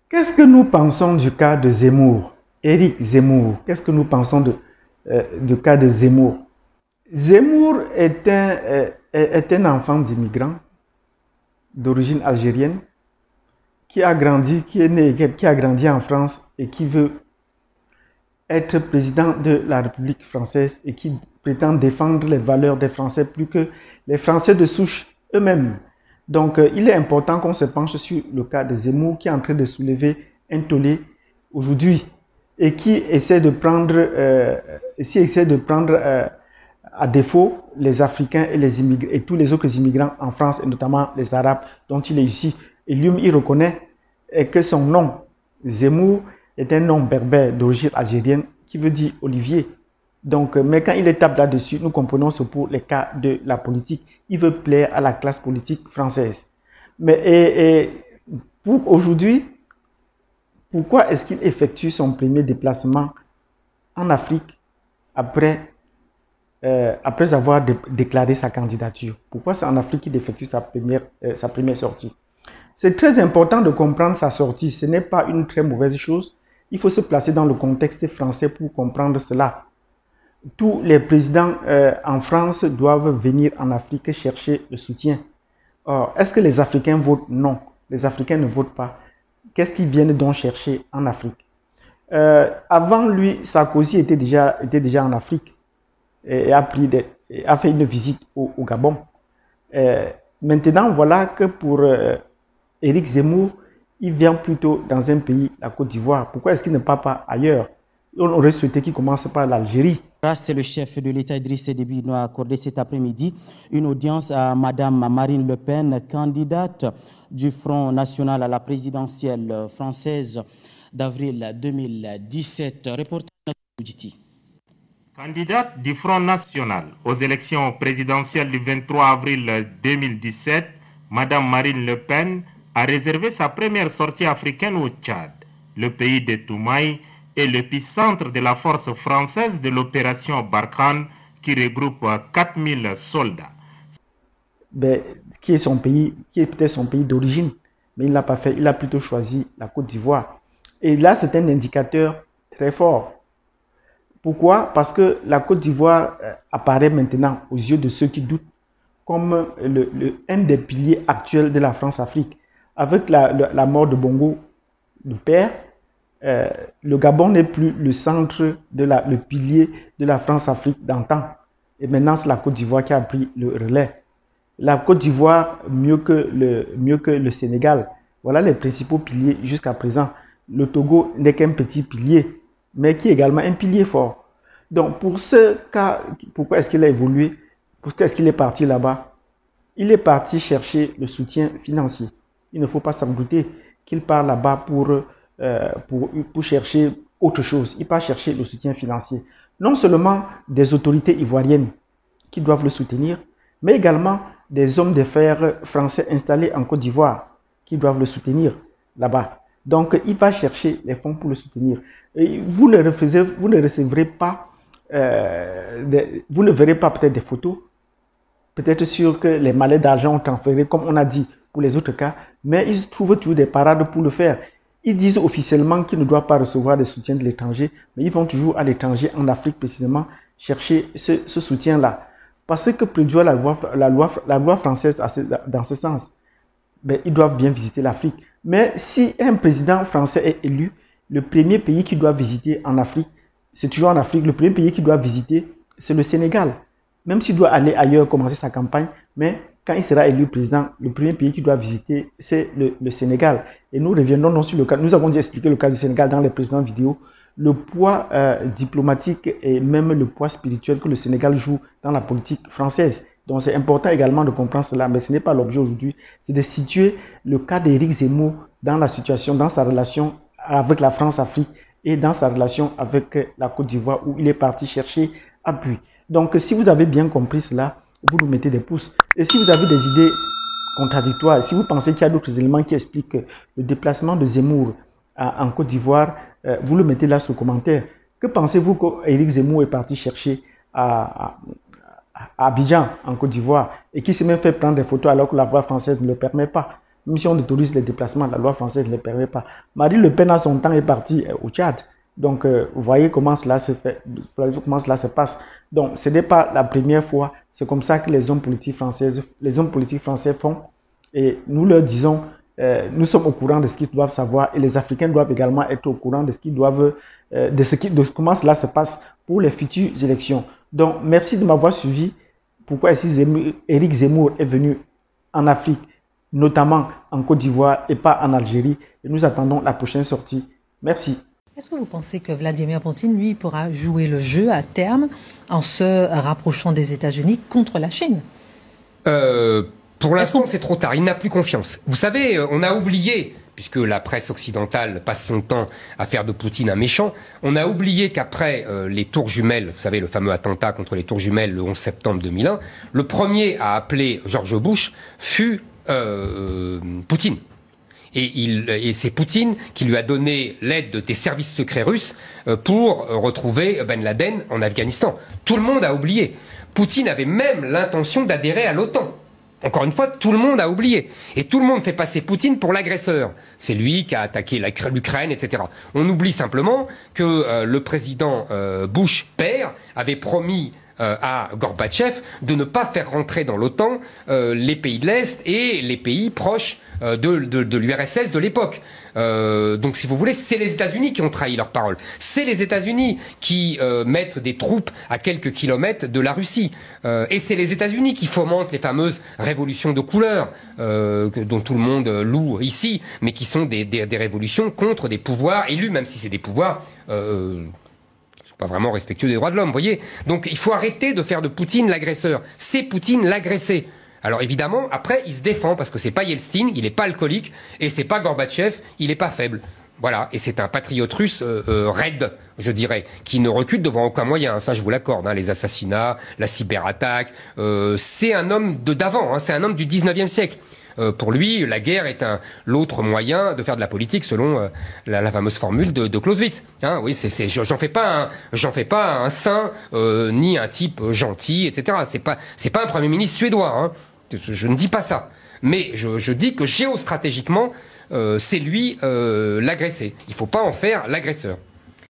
Qu'est-ce que nous pensons du cas de Zemmour? Éric Zemmour, qu'est-ce que nous pensons du cas de Zemmour? Zemmour est un enfant d'immigrants d'origine algérienne qui a grandi, qui est né, qui a grandi en France et qui veut être président de la République française et qui prétend défendre les valeurs des Français plus que les Français de souche eux-mêmes. Donc, il est important qu'on se penche sur le cas de Zemmour qui est en train de soulever un tollé aujourd'hui et qui essaie de prendre, à défaut les Africains et, et tous les autres immigrants en France, et notamment les Arabes dont il est issu. Et lui, il reconnaît que son nom, Zemmour, est un nom berbère d'origine algérienne qui veut dire Olivier. Donc, mais quand il tape là-dessus, nous comprenons ce pour les cas de la politique. Il veut plaire à la classe politique française. Mais pour aujourd'hui, pourquoi est-ce qu'il effectue son premier déplacement en Afrique après avoir déclaré sa candidature? Pourquoi c'est en Afrique qu'il effectue sa première sortie? C'est très important de comprendre sa sortie. Ce n'est pas une très mauvaise chose. Il faut se placer dans le contexte français pour comprendre cela. Tous les présidents en France doivent venir en Afrique chercher le soutien. Or, est-ce que les Africains votent? Non. Les Africains ne votent pas. Qu'est-ce qu'ils viennent donc chercher en Afrique? Avant lui, Sarkozy était déjà en Afrique et a fait une visite au Gabon. Maintenant, voilà que pour Éric Zemmour, il vient plutôt dans un pays, la Côte d'Ivoire. Pourquoi est-ce qu'il ne part pas ailleurs? On aurait souhaité qu'il commence par l'Algérie. C'est le chef de l'État Idriss Déby nous a accordé cet après-midi une audience à Madame Marine Le Pen, candidate du Front National à la présidentielle française d'avril 2017. Reportage Djiti. Candidate du Front National aux élections présidentielles du 23 avril 2017, Madame Marine Le Pen a réservé sa première sortie africaine au Tchad, le pays de Toumaï est l'épicentre de la force française de l'opération Barkhane qui regroupe 4000 soldats. Qui est peut-être son pays d'origine, mais il ne l'a pas fait, il a plutôt choisi la Côte d'Ivoire. Et là, c'est un indicateur très fort. Pourquoi? Parce que la Côte d'Ivoire apparaît maintenant aux yeux de ceux qui doutent comme un des piliers actuels de la France-Afrique. Avec la mort de Bongo, du père, le Gabon n'est plus le centre, le pilier de la France-Afrique d'antan. Et maintenant, c'est la Côte d'Ivoire qui a pris le relais. La Côte d'Ivoire, mieux que le Sénégal, voilà les principaux piliers jusqu'à présent. Le Togo n'est qu'un petit pilier, mais qui est également un pilier fort. Donc, pour ce cas, pourquoi est-ce qu'il a évolué? Pourquoi est-ce qu'il est parti là-bas? Il est parti chercher le soutien financier. Il ne faut pas s'en douter qu'il part là-bas pour chercher autre chose. Il part chercher le soutien financier. Non seulement des autorités ivoiriennes qui doivent le soutenir, mais également des hommes d'affaires français installés en Côte d'Ivoire qui doivent le soutenir là-bas. Donc, il va chercher les fonds pour le soutenir. Et vous ne recevrez pas, vous ne verrez pas peut-être des photos, peut-être sûr que les mallettes d'argent ont transféré, comme on a dit pour les autres cas, mais ils trouvent toujours des parades pour le faire. Ils disent officiellement qu'ils ne doivent pas recevoir de soutien de l'étranger, mais ils vont toujours à l'étranger, en Afrique précisément, chercher ce soutien-là. Parce que prévoit la loi française dans ce sens. Mais ils doivent bien visiter l'Afrique. Mais si un président français est élu, le premier pays qu'il doit visiter en Afrique, c'est toujours en Afrique, le premier pays qu'il doit visiter, c'est le Sénégal. Même s'il doit aller ailleurs commencer sa campagne, mais quand il sera élu président, le premier pays qu'il doit visiter, c'est le Sénégal. Et nous reviendrons donc sur le cas, nous avons déjà expliqué le cas du Sénégal dans les précédentes vidéos, le poids diplomatique et même le poids spirituel que le Sénégal joue dans la politique française. Donc c'est important également de comprendre cela, mais ce n'est pas l'objet aujourd'hui, c'est de situer le cas d'Éric Zemmour dans la situation, dans sa relation avec la France-Afrique et dans sa relation avec la Côte d'Ivoire où il est parti chercher appui. Donc si vous avez bien compris cela, vous nous mettez des pouces. Et si vous avez des idées contradictoires, si vous pensez qu'il y a d'autres éléments qui expliquent le déplacement de Zemmour en Côte d'Ivoire, vous le mettez là sous commentaire. Que pensez-vous qu'Éric Zemmour est parti chercher à Abidjan, en Côte d'Ivoire, et qui s'est même fait prendre des photos alors que la voix française ne le permet pas? Même si on autorise les déplacements, la loi française ne le permet pas. Marine Le Pen, à son temps, est partie au Tchad. Donc, vous voyez comment cela se fait, comment cela se passe. Donc, ce n'est pas la première fois. C'est comme ça que les hommes politiques français font. Et nous leur disons, nous sommes au courant de ce qu'ils doivent savoir. Et les Africains doivent également être au courant de ce qu'ils doivent, de comment cela se passe pour les futures élections. Donc, merci de m'avoir suivi. Pourquoi est-ce Éric Zemmour est venu en Afrique, notamment en Côte d'Ivoire et pas en Algérie. Et nous attendons la prochaine sortie. Merci. Est-ce que vous pensez que Vladimir Poutine, lui, pourra jouer le jeu à terme en se rapprochant des États-Unis contre la Chine? Pour l'instant, c'est trop tard. Il n'a plus confiance. Vous savez, on a oublié, puisque la presse occidentale passe son temps à faire de Poutine un méchant, on a oublié qu'après les tours jumelles, vous savez, le fameux attentat contre les tours jumelles le 11 septembre 2001, le premier à appeler George Bush fut Poutine. Et c'est Poutine qui lui a donné l'aide des services secrets russes pour retrouver Ben Laden en Afghanistan. Tout le monde a oublié. Poutine avait même l'intention d'adhérer à l'OTAN. Encore une fois, tout le monde a oublié. Et tout le monde fait passer Poutine pour l'agresseur. C'est lui qui a attaqué l'Ukraine, etc. On oublie simplement que le président Bush père avait promis à Gorbatchev de ne pas faire rentrer dans l'OTAN les pays de l'Est et les pays proches de l'URSS de l'époque. Donc si vous voulez, c'est les États-Unis qui ont trahi leur parole. C'est les États-Unis qui mettent des troupes à quelques kilomètres de la Russie. Et c'est les États-Unis qui fomentent les fameuses révolutions de couleur dont tout le monde loue ici, mais qui sont des révolutions contre des pouvoirs élus, même si c'est des pouvoirs pas vraiment respectueux des droits de l'homme, vous voyez. Donc il faut arrêter de faire de Poutine l'agresseur. C'est Poutine l'agressé. Alors évidemment, après, il se défend parce que c'est pas Yeltsin, il n'est pas alcoolique, et c'est pas Gorbatchev, il n'est pas faible. Voilà, et c'est un patriote russe raide, je dirais, qui ne recule devant aucun moyen, ça je vous l'accorde, hein, les assassinats, la cyberattaque, c'est un homme d'avant, hein, c'est un homme du 19e siècle. Pour lui, la guerre est l'autre moyen de faire de la politique, selon la fameuse formule de Clausewitz. Hein, oui, j'en fais pas un saint ni un type gentil, etc. C'est pas un premier ministre suédois. Hein. Je ne dis pas ça, mais je dis que géostratégiquement, c'est lui l'agressé. Il faut pas en faire l'agresseur.